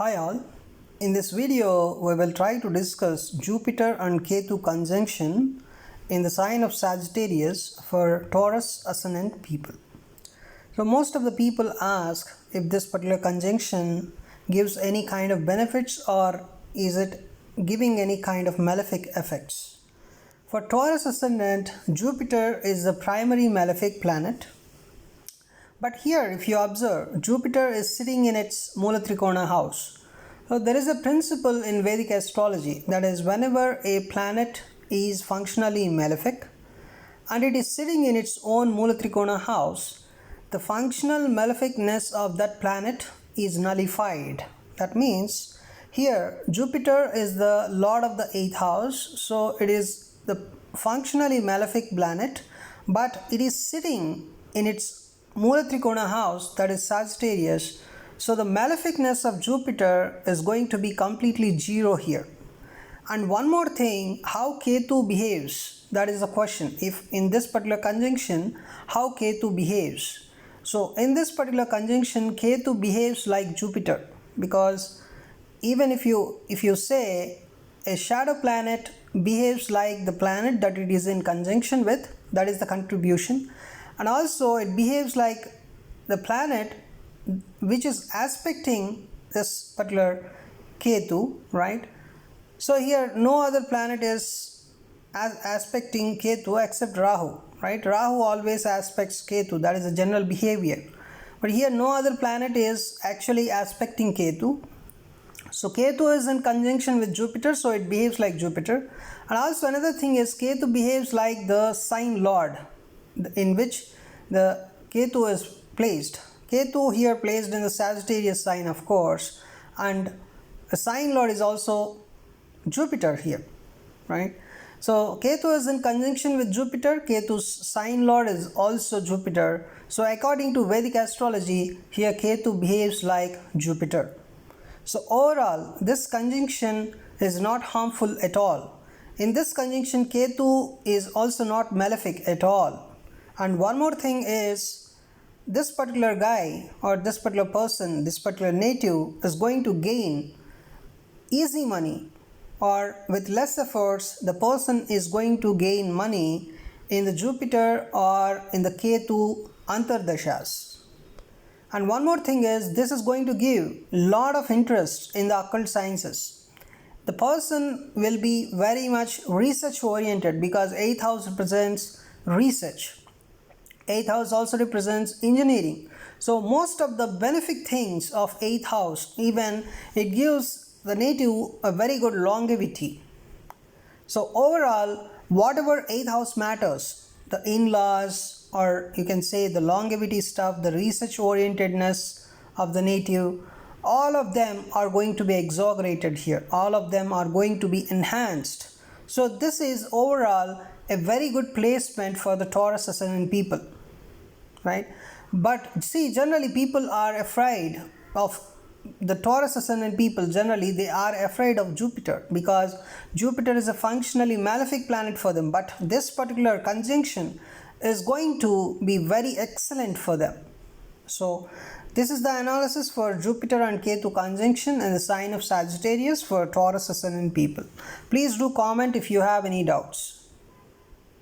Hi all, in this video we will try to discuss Jupiter and Ketu conjunction in the sign of Sagittarius for Taurus ascendant people. So most of the people ask if this particular conjunction gives any kind of benefits or is it giving any kind of malefic effects. For Taurus ascendant, Jupiter is the primary malefic planet. But here, if you observe, Jupiter is sitting in its Mula Trikona house. So there is a principle in Vedic astrology, that is, whenever a planet is functionally malefic and it is sitting in its own Mula Trikona house, the functional maleficness of that planet is nullified. That means here Jupiter is the lord of the 8th house, so it is the functionally malefic planet, but it is sitting in its Mula Trikona house, that is Sagittarius. So the maleficness of Jupiter is going to be completely zero here. And one more thing, how Ketu behaves, that is the question. If in this particular conjunction, how Ketu behaves. So in this particular conjunction, Ketu behaves like Jupiter, because even if you say a shadow planet behaves like the planet that it is in conjunction with, that is the contribution. And also it behaves like the planet which is aspecting this particular Ketu, right? So here no other planet is aspecting Ketu except Rahu, right? Rahu always aspects Ketu, that is the general behavior. But here no other planet is actually aspecting Ketu. So Ketu is in conjunction with Jupiter, so it behaves like Jupiter. And also another thing is Ketu behaves like the sign lord in which the Ketu is placed. Ketu here placed in the Sagittarius sign, of course, and the sign lord is also Jupiter here, right? So Ketu is in conjunction with Jupiter. Ketu's sign lord is also Jupiter. So according to Vedic astrology, here Ketu behaves like Jupiter. So overall, this conjunction is not harmful at all. In this conjunction, Ketu is also not malefic at all. And one more thing is, this particular guy or this particular person, this particular native is going to gain easy money, or with less efforts the person is going to gain money in the Jupiter or in the Ketu Antardashas. And one more thing is, this is going to give lot of interest in the occult sciences. The person will be very much research oriented, because 8th house represents research. 8th house also represents engineering. So most of the benefic things of 8th house, even it gives the native a very good longevity. So overall, whatever 8th house matters, the in-laws, or you can say the longevity stuff, the research orientedness of the native, all of them are going to be exaggerated here. All of them are going to be enhanced. So this is overall a very good placement for the Taurus ascendant people, right? But see, generally people are afraid of the Taurus ascendant people. Generally they are afraid of Jupiter, because Jupiter is a functionally malefic planet for them, but this particular conjunction is going to be very excellent for them. So this is the analysis for Jupiter and Ketu conjunction in the sign of Sagittarius for Taurus ascendant people. Please do comment if you have any doubts.